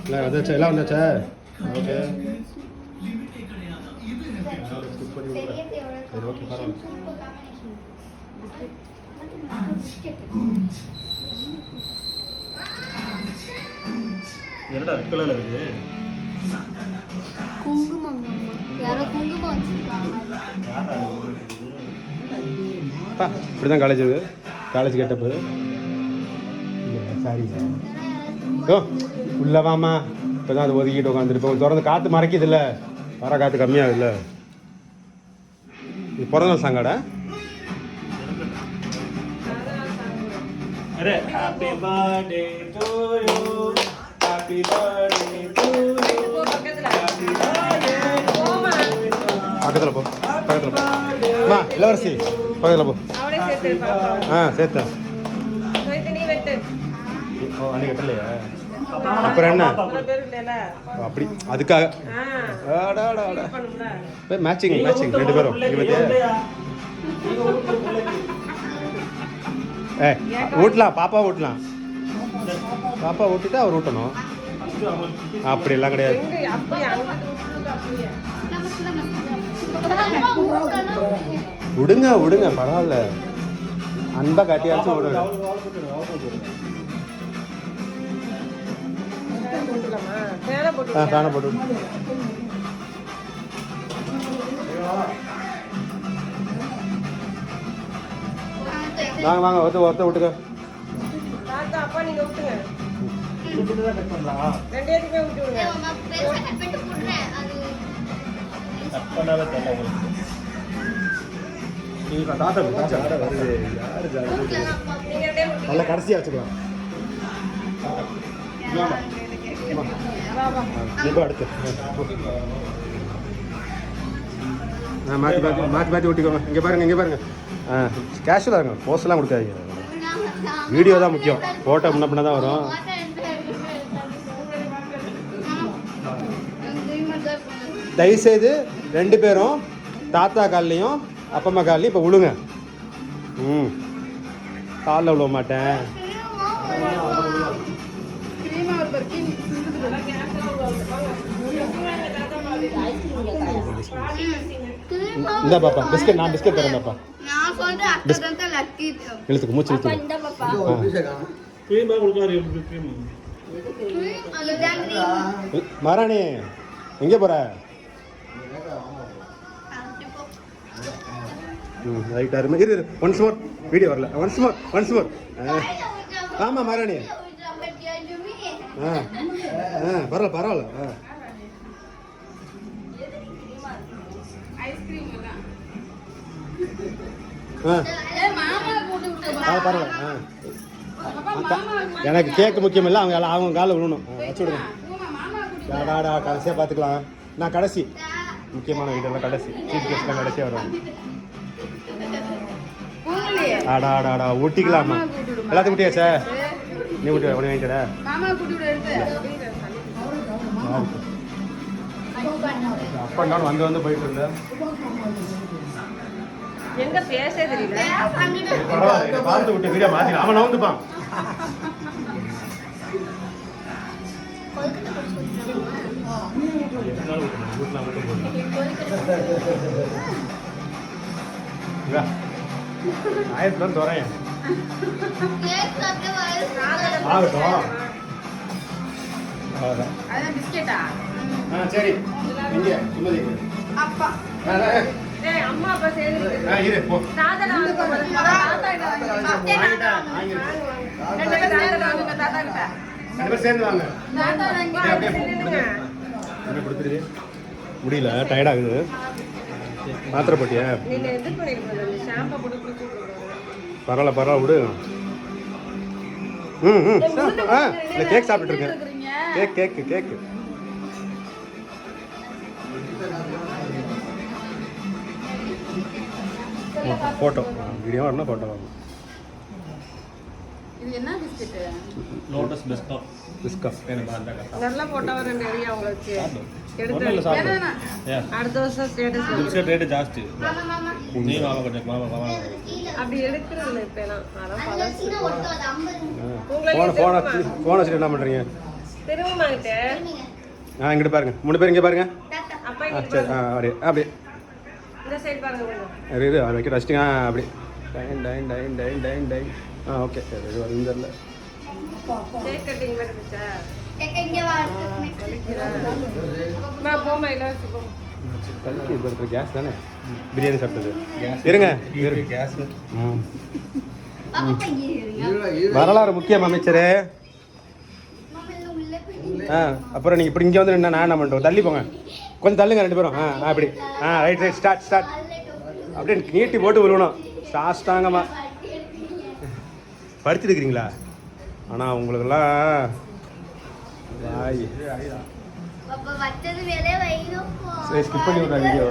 இல்லை வந்தாச்சா எல்லாம் வந்தாச்சா? ஓகே சரி ஓகே பரவாயில்ல. என்னடா ரெட் கலர்ல இருக்கு? குங்குமம். யாரோ குங்குமம் வச்சிருக்காங்க. இப்படிதான் காலேஜ் இது. காலேஜ் கேட்டப்பு. சாரி ஓ உள்ள வாமா. இப்போதான் அது ஒதுக்கிட்டு உட்காந்துருப்போம். திறந்து காற்று மறைக்குது இல்லை, வர காற்று கம்மியாகுது இல்லை. இது பிறந்த நாள் சாங்காடா? Happy birthday to you, happy birthday to you, happy birthday. பக்கத்தில் போ, பக்கத்தில் போ. அம்மா இளவரசி பக்கத்தில் போ. சேர்த்தேன். ஓ அன்னைக்கு கட்டலையா? அப்புறம் என்ன அப்படி அதுக்காக மேட்சிங் மேட்சிங் 2 பேரும். ஊட்டலாம், பாப்பா ஊட்டலாம். பாப்பா ஊட்டிட்டு அவர் ஊட்டணும். அப்படி எல்லாம் கிடையாது. விடுங்க விடுங்க பரவாயில்ல, அன்பா காட்டியாச்சும் விடுங்க. ஃபேனை போட்டு வாங்க வாங்க ஒருத்த விட்டுக்க. அப்பா நீங்க விட்டுங்க. ரெண்டு பேருக்குமே விட்டு விடுங்க. நல்ல கடைசியா வச்சுக்கலாம். அடுத்து மாற்றி மாற்றி மாற்றி மாற்றி ஓட்டிக்கோங்க. இங்கே பாருங்க, இங்கே பாருங்க. கேஷுவலாக இருங்க, போஸ்ட்லாம் கொடுக்காதீங்க. வீடியோ தான் முக்கியம். ஃபோட்டோ முன்ன பின்ன தான் வரும். தயவுசெய்து 2 பேரும் தாத்தா கால்லையும் அப்பா அம்மா கால்லையும் இப்போ விழுங்க. காலில் விழுவ மாட்டேன். இந்த பாப்பா பிஸ்கட், நான் பிஸ்கட் தரேன் பாப்பா. இழுத்துக்கு மூச்சு இழுத்துக்கு. மாராணி எங்கே போற? ரைட்டா இரு இரு. ஒன்ஸ் மோர், வீடியோ வரல. Once more. ஆமாம் மாராணி. பரவாயில்ல பரவாயில்ல. பரவாயில்ல. எனக்கு கேக்கு முக்கியம் இல்லை, அவங்க காலை விழணும். வச்சு விடுங்க. டாடா கடைசியாக பார்த்துக்கலாம். நான் கடைசி முக்கியமான வீடெல்லாம் கடைசி. சீஃப் கெஸ்ட்லாம் கடைசியாக வருவாங்க. ஆடா ஊட்டிக்கலாமா? எல்லாத்தையும் ஊட்டியாச்சா? நீ ஊட்டி உடனே வாங்கிக்கடா. அப்பா நான் வந்து போயிட்டு இருந்தேன். எங்க பேச தெரியல. பரவாயில்ல, பார்த்து விட்டு வீடியோ மாத்தி அவன் நவுந்துப்பான். ஆயிரத்தி துறையன் ஆகட்டும். சரி இங்க சுமதி அப்பா அம்மா அப்பா சேர்ந்து இரு போ. சேர்ந்து வாங்க. கொடுத்துரு. முடியல, டயர்ட் ஆகுது. மாத்திரை போட்டியா? பரவாயில்ல விடு. இல்லை கேக் சாப்பிட்டு இருக்கேன். கேக்கு ஃபோட்டோ வீடியோ வரணும், ஃபோட்டோ வரணும். இது என்ன பிஸ்கட்? லோட்டஸ் பிஸ்கட் நல்ல போட்டோ வர நிறைய உங்களுக்கு எடுத்து அடுத்த வருஷம் ஸ்டேட்டஸ் பிஸ்கட் ரேட் ஜாஸ்தி. நீ மாமா கொஞ்சம் மாமா அப்படி எடுக்கிறேன். இப்போ நான் ஃபோன் வச்சுட்டு என்ன பண்ணுறீங்க? திரும்ப வாங்கிட்டு இங்கிட்டு பாருங்க 3 பேர் இங்கே பாருங்க. தாத்தா அப்பா ஆ இங்க சரி அப்படியே அப்படியே இந்த சைடு பாருங்க கொஞ்சம். இரு அதை வைக்க வச்சுட்டு அப்படி time time time time time time okay சரி இது வருது தெரியல. கேக் கட்டிங் மாதிரி இருந்துச்சா? இங்க வா போமா இல்லை வச்சுக்கோ. இது இருக்கிற கேஸ் தானே பிரியாணி சாப்பிட்டது இருங்க கேஸ் பாப்பா இங்க இருங்க வரலாறு முக்கியம் அமைச்சரே. மாமா இல்ல உள்ள போய் அப்புறம் நீங்கள் இப்படி இங்கே வந்து நின்னா நான் என்ன பண்ணுறோம்? தள்ளி போங்க, கொஞ்சம் தள்ளுங்க 2 பேரும். அப்படி ரைட் ரைட் ஸ்டார்ட் ஸ்டார்ட் அப்படியே நீட்டி போட்டு விழுவணும் சாஸ்டாங்கம்மா. படிச்சிருக்கிறீங்களா? ஆனால் உங்களுக்கெல்லாம் வாய் பாப்பா வச்சது மேலே வைரோ சரி ஸ்கிப் பண்ணி விட்ற வீடியோ.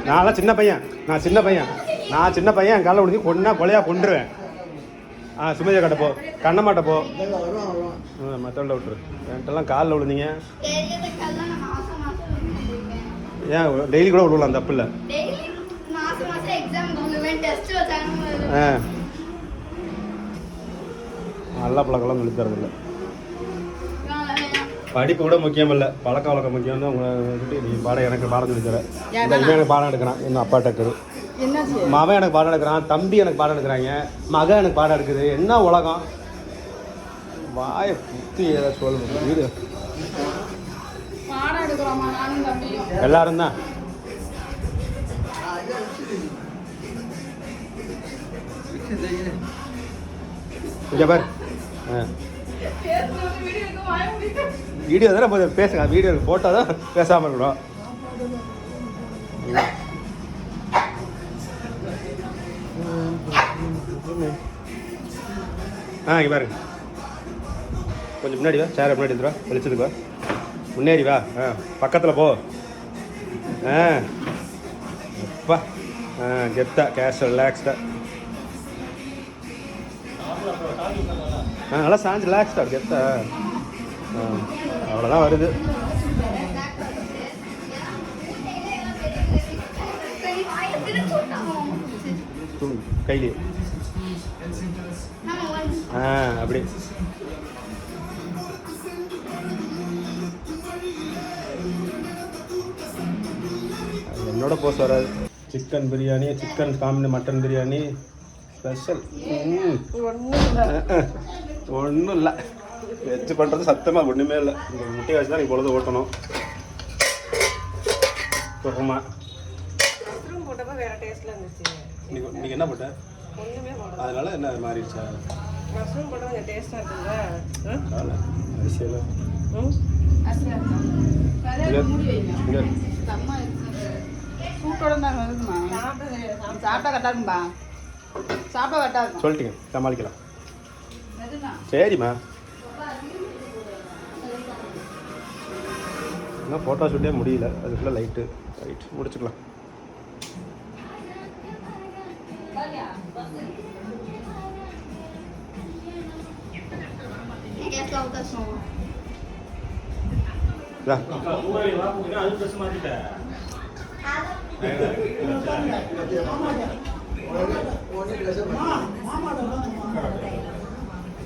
நான் சின்ன பையன் நான் சின்ன பையன் என் காலை விடுதி கொலையாக கொண்டுருவேன். சுமதியா கட்ட போ, கண்ணமாட்ட போ, மற்றவள்ள விட்டுரு. என்கிட்டலாம் காலில் விழுந்தீங்க. ஏன் டெய்லி கூட விழுவலாம், தப்பு இல்லை. நல்ல பழக்கம்லாம் சொல்லி தரதில்லை. படிப்பு கூட முக்கியம் இல்லை, பழக்க வழக்கம் முக்கியம் தான். உங்களை நீ பாடம் எனக்கு பாடம் சொல்லி தர. இவன் எனக்கு பாடம் எடுக்கிறான், என்ன அப்பா டக்குது. மகன் எனக்கு பாடம் எடுக்கிறான், தம்பி எனக்கு பாடம் எடுக்கிறாங்க, மகன் எனக்கு பாடம் எடுக்குது. என்ன உலகம்? வாயை புத்தி ஏதாவது சொல்லுங்க. வீடு எல்லாரும் தான் இங்கே பாரு. வீடியோ தானே போதும், பேசுங்க. வீடியோ போட்டோ தான் பேசாமல் இருக்கணும். இங்கே பாருங்க, கொஞ்சம் முன்னாடி வா, சேரை முன்னாடி எடுத்துருவா, வெளிச்சதுக்கு வா, முன்னேறி வா. பக்கத்தில் போ. அப்பா கெத்தா கேஷ் ரிலாக்ஸ்டா. நல்லா சாஞ்சு ரிலாக்ஸ்டா கெத்தா. அவ்வளோதான் வருது. கையிலே அப்படி என்னோட போஸ் வராது. Chicken biryani, chicken mutton biryani special. ஒன்றும் இல்லை, வெஜ் பண்ணுறது சத்தமாக ஒன்றுமே இல்லை. இந்த முட்டையை வச்சு தான் நீ பொழுது ஓட்டணும். சுகமா போட்டப்ப வேற டேஸ்ட்ல இருந்துச்சு. நீங்கள் என்ன போட்ட? ஒண்ணுமே போடல. அதனால என்ன மாறிடுச்சா? மஷ்ரூம் போட்டா கொஞ்சம் டேஸ்டா இருக்குல்ல. அரிசியில் சொல்லிட்டீங்க, சமாளிக்கலாம். சரிம்மா, இன்னும் ஃபோட்டோ ஷூட்டே முடியல, அதுக்குள்ளே லைட்டு முடிச்சுக்கலாம்.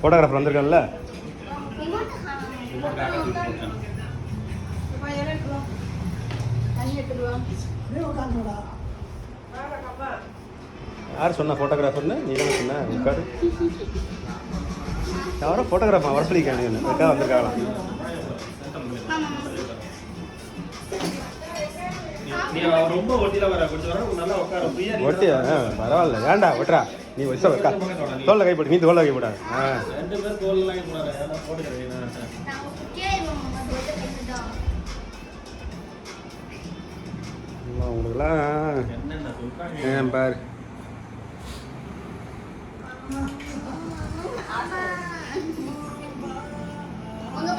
ஃபோட்டோகிராஃபர் வந்திருக்கான்ல, யார் சொன்னா ஃபோட்டோகிராஃபர்னு? நீ தானே சொன்ன. உட்காரு. யாரோ ஃபோட்டோகிராஃபர் வர சொல்லியிருக்காங்க, அதுக்காக வந்திருக்காங்களாம். ஒட்டி பரவாயில்ல, ஏன்டா ஒட்டுறா நீ வச்சா வைக்கா. தோல்ல கை போட்டு, நீ தோல்ல கை போட்டா. உங்களுக்குலாம் ஏன் பாரு. உங்க